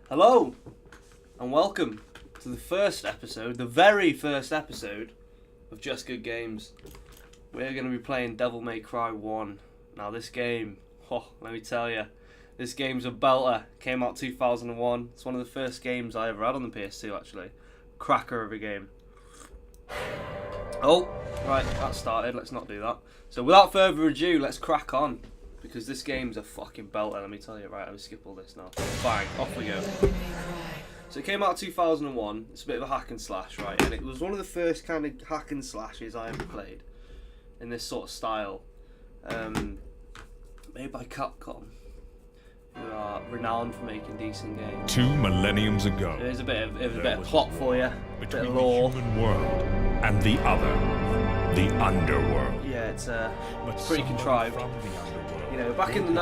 Hello, and welcome to the first episode, the very first episode of Just Good Games. We're going to be playing Devil May Cry 1. Now this game, let me tell you, this game's a belter. Came out 2001. It's one of the first games I ever had on the PS2 actually. Cracker of a game. Oh, right, that started. Let's not do that. So without further ado, let's crack on. Because this game's a fucking belter, let me tell you. Right, I'm going to skip all this now. Bang, off we go. So it came out 2001. It's a bit of a hack and slash, right? And it was one of the first kind of hack and slashes I ever played in this sort of style. Made by Capcom, who are renowned for making decent games. 2 millenniums ago, There's a bit of plot for you, a bit of lore. the human world and the other, the underworld. Yeah, it's pretty contrived. You know, back in the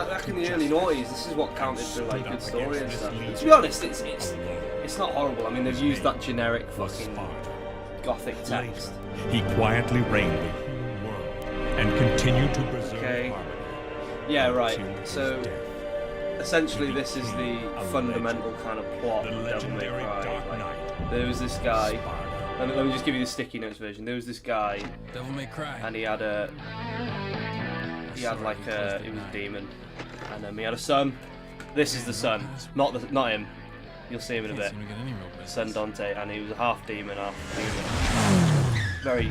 early noughties, this is what counted for like good story and stuff. And to be honest, it's not horrible. I mean, they've used that generic fucking gothic text. He quietly reigned the human world and continued to preserve harmony. Yeah, right. So essentially, this is the fundamental kind of plot of Devil May Cry. Like, there was this guy. Let me just give you the sticky notes version. There was this guy, Devil May Cry, and he had a demon, and he had a son. This is the son, not him. You'll see him in a bit. Son Dante, and he was a half demon, half human. Very,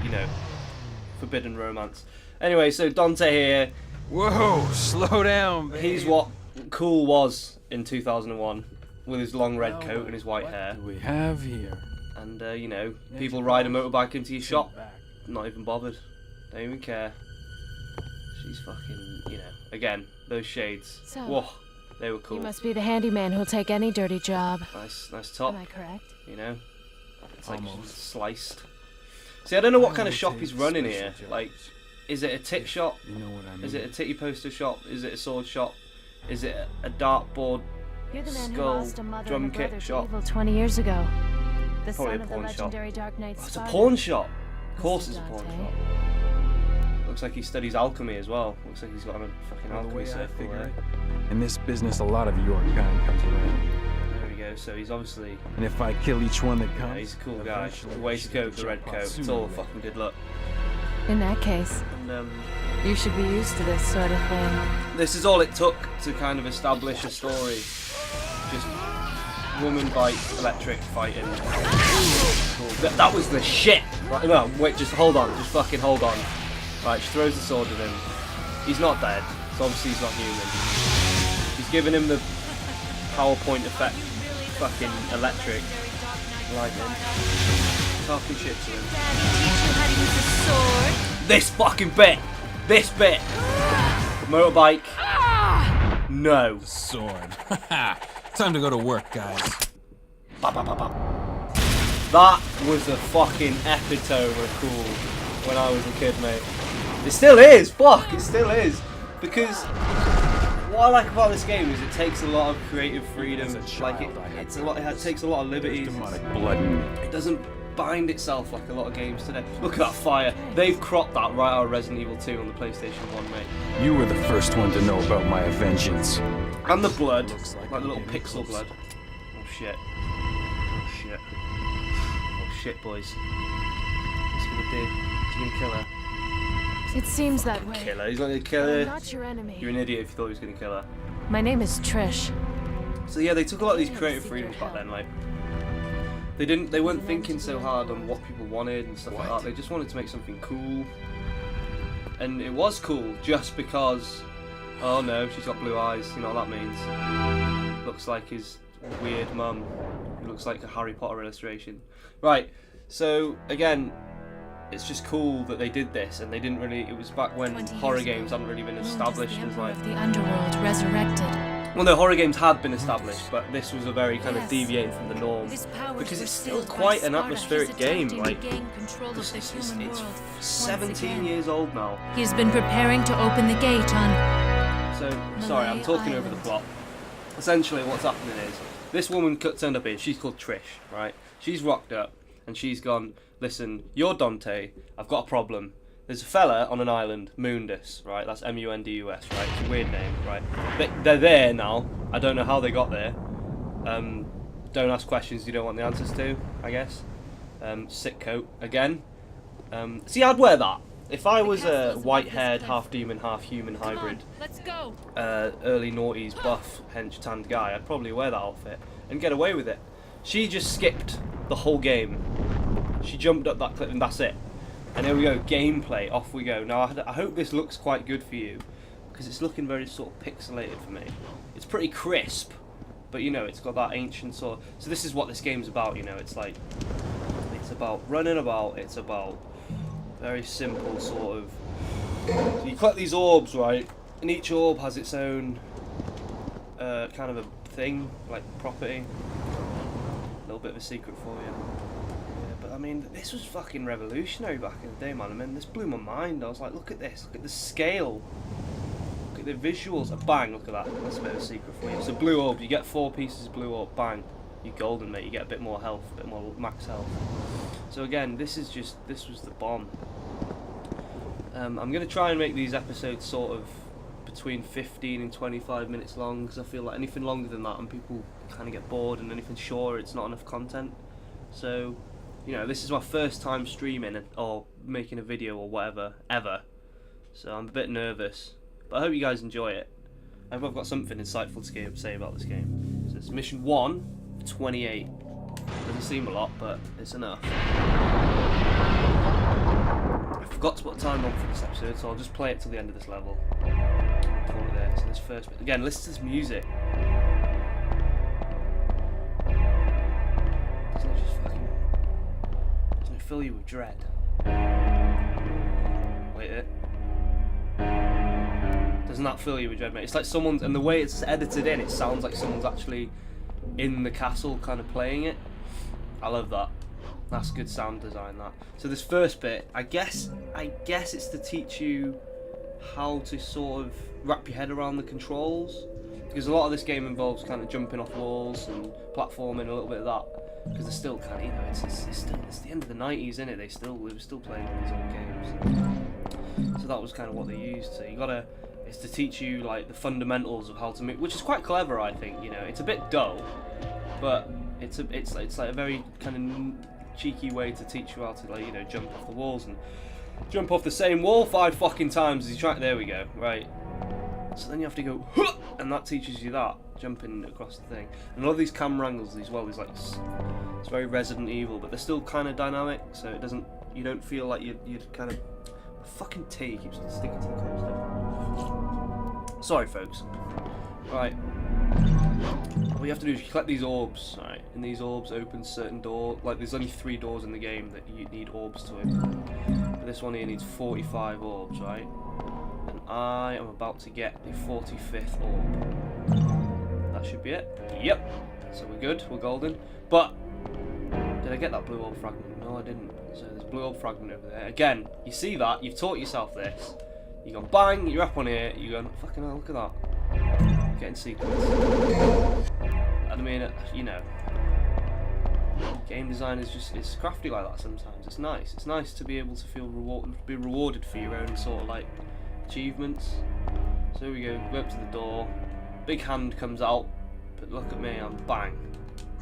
forbidden romance. Anyway, so Dante here. Whoa, slow down, babe. He's what cool was in 2001, with his long red coat and his white hair. What do we have here? And people ride a motorbike into your shop, not even bothered. Don't even care. She's fucking, again, those shades. So, whoa, they were cool. You must be the handyman who'll take any dirty job. Nice top. Am I correct? It's like sliced. See, I don't know what kind of shop he's running here. Like, is it a tit shop? You know what I mean? Is it a titty poster shop? Is it a sword shop? Is it a dartboard, You're the man who skull, lost a mother drum and a kit brother to shop? evil 20 years ago. The Probably son a of the pawn shop. legendary Dark Knight Oh, it's a Spartan. pawn shop. Of course it's a Mr. pawn Dante. shop. Looks like he studies alchemy as well. Looks like he's got a fucking Well, the alchemy way I circle figure there. it, in this business, a lot of your kind comes around. There we go. So he's obviously, And if I kill each one that comes, he's a cool guy. eventually The you waistcoat, should the red jump out coat. It's sooner all or later. fucking good luck. In that case, And you should be used to this sort of thing. this is all it took to kind of establish a story. Just woman bike, electric fighting. Cool. That was the shit. Right, no, wait, just hold on. Just fucking hold on. Right, she throws the sword at him. He's not dead, so obviously he's not human. She's giving him the PowerPoint effect, fucking electric lightning. Talking shit to him. This fucking bit! This bit! Motorbike. No. sword. Time to go to work, guys. That was the fucking epitome of cool when I was a kid, mate. It still is, fuck, it still is. Because what I like about this game is it takes a lot of creative freedom. As a child, It takes a lot of liberties. Demonic blood in me. It doesn't bind itself like a lot of games today. Look at that fire. They've cropped that right out of Resident Evil 2 on the PlayStation 1, mate. You were the first one to know about my vengeance. And the blood, Looks like like the I'm little getting pixel close. blood. Oh shit. Oh shit. Oh shit, boys. What's he gonna do? Is he gonna kill her? It seems that way. Kill her. He's not gonna kill But I'm her. not your enemy. You're an idiot if you thought he was gonna kill her. My name is Trish. So yeah, they took a lot of these creative freedoms back then. Like they weren't thinking so hard on what people wanted and stuff like that. They just wanted to make something cool, and it was cool just because. Oh no, she's got blue eyes. You know what that means? Looks like his weird mum. Who looks like a Harry Potter illustration. Right. So again, it's just cool that they did this, and they didn't really. It was back when 20 horror years games ago, hadn't really been Rome is established the as emperor like. of the underworld resurrected. Well, no, horror games had been established, but this was a very kind of Yes. deviating from the norm. His powers Because were it's still stilled by quite an Sparta. atmospheric He's game, attempting like, to gain control of the It's human world once 17 again. years old now. He's been preparing to open the gate on. So, sorry, I'm Malay talking over the Island. plot. Essentially, what's happening is this woman turned up here. She's called Trish, right? She's rocked up and she's gone, listen, you're Dante. I've got a problem. There's a fella on an island, Mundus, right? That's Mundus, right? It's a weird name, right? They're there now. I don't know how they got there. don't ask questions you don't want the answers to, I guess. Sick coat again. See, I'd wear that if I was a white-haired, half-demon, half-human hybrid. Let's go. Early noughties buff hench tanned guy. I'd probably wear that outfit and get away with it. She just skipped the whole game. She jumped up that clip and that's it. And here we go, gameplay. Off we go. Now I hope this looks quite good for you, because it's looking very sort of pixelated for me. It's pretty crisp, but you know, it's got that ancient sort of... So this is what this game's about, you know. It's like, it's about running about, it's about very simple sort of... So you collect these orbs, right? And each orb has its own kind of a thing, like property. A little bit of a secret for you. Yeah, but I mean, this was fucking revolutionary back in the day, man. I mean, this blew my mind. I was like, look at this, look at the scale. The visuals are bang, look at that. That's a bit of a secret for you. So blue orb, you get 4 pieces of blue orb, bang. You're golden, mate. You get a bit more health, a bit more max health. So again, this was the bomb. I'm going to try and make these episodes sort of between 15 and 25 minutes long, because I feel like anything longer than that and people kind of get bored, and anything shorter, it's not enough content. So, you know, this is my first time streaming or making a video or whatever, ever. So I'm a bit nervous. But I hope you guys enjoy it. I hope I've got something insightful to say about this game. So it's mission 1, 28. Doesn't seem a lot, but it's enough. I forgot to put a time on for this episode, so I'll just play it till the end of this level. Call it there. So this first bit. Again, listen to this music. Doesn't it just fucking... Doesn't it fill you with dread? Wait it. Doesn't that fill you with dread, mate? It's like someone's, and the way it's edited in, it sounds like someone's actually in the castle kind of playing it. I love that. That's good sound design, that. So this first bit, I guess it's to teach you how to sort of wrap your head around the controls, because a lot of this game involves kind of jumping off walls and platforming, a little bit of that, because they're still kind of, you know, it's the end of the 90s, isn't it? They were still playing all these old games. So that was kind of what they used. So you gotta, it's to teach you like the fundamentals of how to move, which is quite clever, I think. You know, it's a bit dull, but it's like a very kind of cheeky way to teach you how to, like, you know, jump off the walls and jump off the same wall 5 fucking times as you try. There we go, right. So then you have to go, huh! And that teaches you that, jumping across the thing. And all these camera angles as well is like, it's very Resident Evil, but they're still kind of dynamic, so it doesn't, you don't feel like you're kind of, fucking tea keeps sticking to the coaster. Sorry, folks. Right. What you have to do is you collect these orbs, right? And these orbs open certain doors. Like, there's only 3 doors in the game that you need orbs to open. But this one here needs 45 orbs, right? And I am about to get the 45th orb. That should be it. Yep. So we're good. We're golden. But did I get that blue orb fragment? No, I didn't. So there's a blue orb fragment over there. Again, you see that? You've taught yourself this. You go bang. You're up on here. You go fucking hell. Look at that. Getting secrets. I mean, you know, game design is just, it's crafty like that sometimes. It's nice. It's nice to be able to feel be rewarded for your own sort of like achievements. So here we go. Go up to the door. Big hand comes out. But look at me. I'm bang.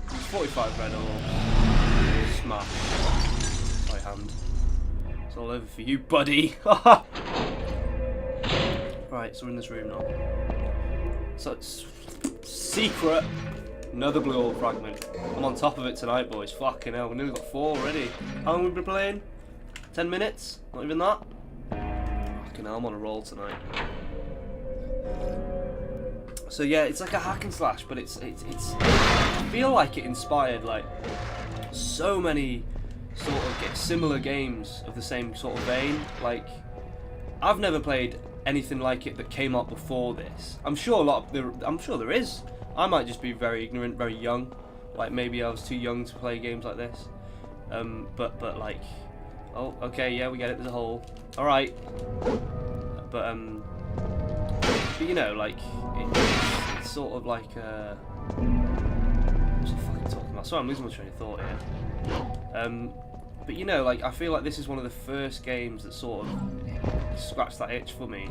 45 red orbs. Smash. My hand. It's all over for you, buddy. Right, so we're in this room now. So it's secret. Another blue orb fragment. I'm on top of it tonight, boys. Fucking hell, we nearly got 4 already. How long have we been playing? 10 minutes? Not even that? Fucking hell, I'm on a roll tonight. So yeah, it's like a hack and slash, but it's I feel like it inspired like so many sort of similar games of the same sort of vein. Like, I've never played anything like it that came out before this. I'm sure there is. I might just be very ignorant, very young. Like, maybe I was too young to play games like this. But like, oh, okay, yeah, we get it. There's a hole. All right. But you know, like, it's sort of like what's I fucking talking about? Sorry, I'm losing my train of thought here. But you know, like, I feel like this is one of the first games that sort of scratched that itch for me.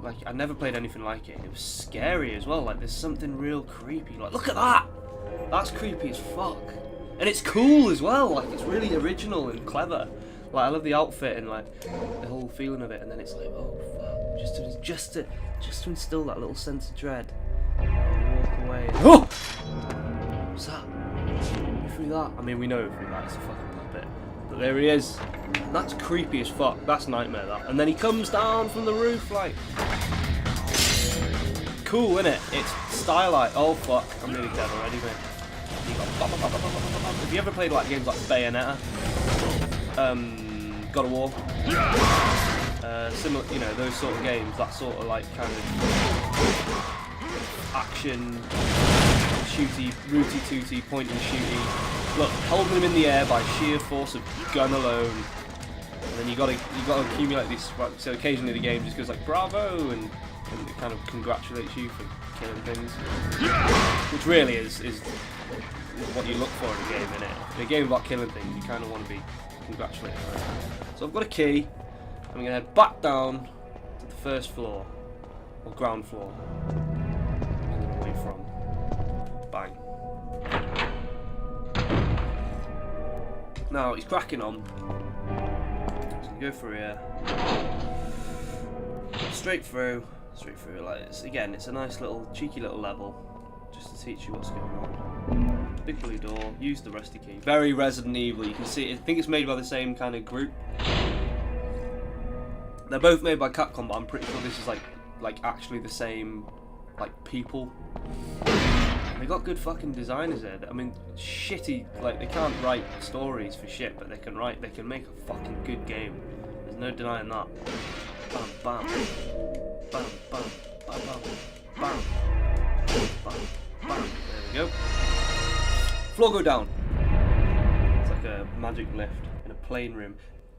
Like I never played anything like it. It was scary as well. Like, there's something real creepy. Like, look at that! That's creepy as fuck. And it's cool as well, like it's really original and clever. Like I love the outfit and like the whole feeling of it, and then it's like, oh fuck, just to instill that little sense of dread. Walk away. And, oh! What's that? Through that? I mean, we know through that, it's a fucking puppet. But there he is. That's creepy as fuck. That's nightmare, that. And then he comes down from the roof, like. Cool, innit? It's stylized. Oh fuck, I'm nearly dead already, mate. You got have you ever played like games like Bayonetta? God of War? Similar, you know, those sort of games, that sort of like kind of action, shooty, rooty tooty, point and shooty. Look, holding them in the air by sheer force of gun alone. And then you gotta accumulate these, so occasionally the game just goes like bravo and it kind of congratulates you for killing things. Which really is what you look for in a game, innit? In a game about killing things, you kind of want to be congratulated. So I've got a key. I'm going to head back down to the first floor, or ground floor. And away from. Bang. Now, he's cracking on. So go through here. Straight through, like this. Again, it's a nice little, cheeky little level, just to teach you what's going on. Big blue door, use the rusty key. Very Resident Evil, you can see, I think it's made by the same kind of group. They're both made by Capcom, but I'm pretty sure this is like actually the same, like, people. They got good fucking designers there. I mean, shitty, like, they can't write stories for shit, but they can make a fucking good game. There's no denying that. Bam, bam. Bam, bam, bam, bam, bam, bam, bam. There we go. Floor go down. It's like a magic lift in a plane room.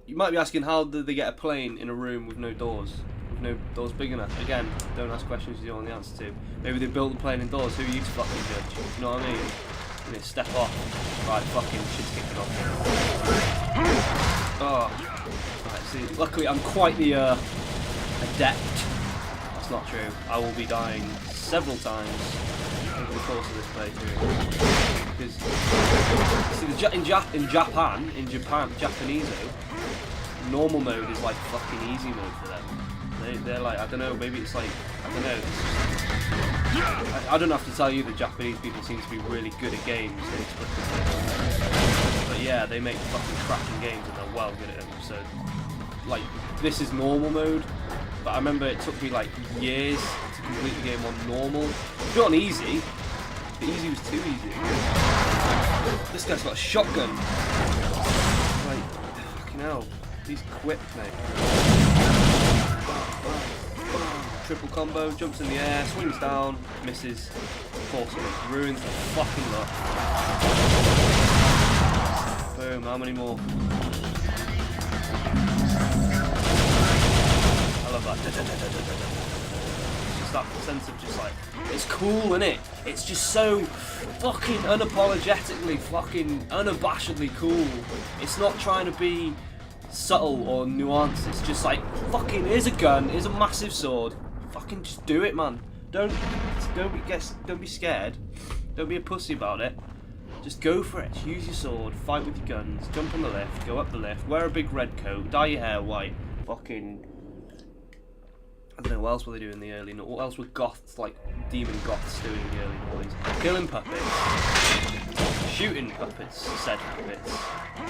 You might be asking, how did they get a plane in a room with no doors? With no doors big enough? Again, don't ask questions you don't know the answer to. Maybe they built the plane indoors. Who are you to fucking judge? You know what I mean? You know, step off. Right, fucking shit's kicking off. Oh. Right, see, luckily I'm quite the adept. That's not true. I will be dying several times over the course of this playthrough. Because, see, in Japan, Japanese, normal mode is like fucking easy mode for them. They're like, I don't know, maybe it's like, I don't know. I don't have to tell you that Japanese people seem to be really good at games. But yeah, they make fucking cracking games and they're well good at them. So, like, this is normal mode. But I remember it took me like years to complete the game on normal. It's not on easy. The easy was too easy. This guy's got a shotgun. Like, fucking hell. He's quick, mate. Triple combo, jumps in the air, swings down, misses. Of course, it ruins the fucking lot. Boom, how many more? I love that. It's just that sense of just like, it's cool, innit? It's just so fucking unapologetically, fucking unabashedly cool. It's not trying to be subtle or nuanced. It's just like, fucking, here's a gun, here's a massive sword. Fucking just do it, man. Don't be scared. Don't be a pussy about it. Just go for it. Use your sword, fight with your guns, jump on the lift, go up the lift, wear a big red coat, dye your hair white. Fucking, I don't know, what else were they doing in the early, what else were goths, like demon goths doing in the early mornings? Killing puppets, shooting puppets, said puppets,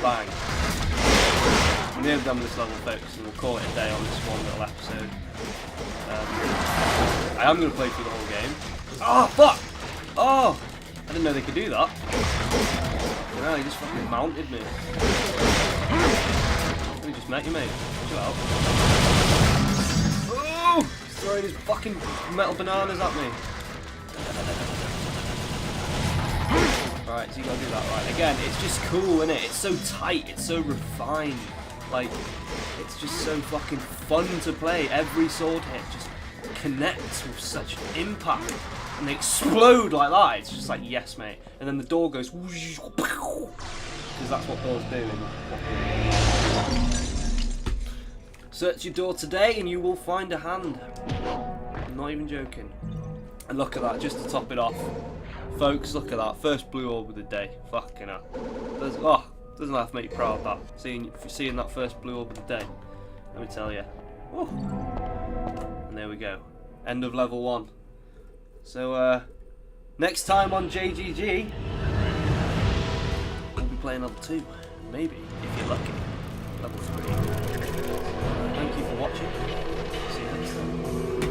bang. We're nearly done with this level, folks, and we'll call it a day on this one little episode. I am going to play through the whole game. Oh, fuck! Oh! I didn't know they could do that. No, he just fucking mounted me. He just met you, mate. Chill out. Oh! He's throwing his fucking metal bananas at me. Right, so you gotta do that right. Again, it's just cool, isn't it? It's so tight, it's so refined. Like, it's just so fucking fun to play. Every sword hit just connects with such impact. And they explode like that. It's just like, yes, mate. And then the door goes, because that's what doors do. Search your door today and you will find a hand. I'm not even joking. And look at that, just to top it off. Folks, look at that. First blue orb of the day. Fucking hell. Doesn't have to make you proud of that. Seeing that first blue orb of the day. Let me tell you. Oh. And there we go. End of level 1. So, next time on JGG, we'll be playing level 2. Maybe, if you're lucky. Level 3. Thank you for watching. See you next time.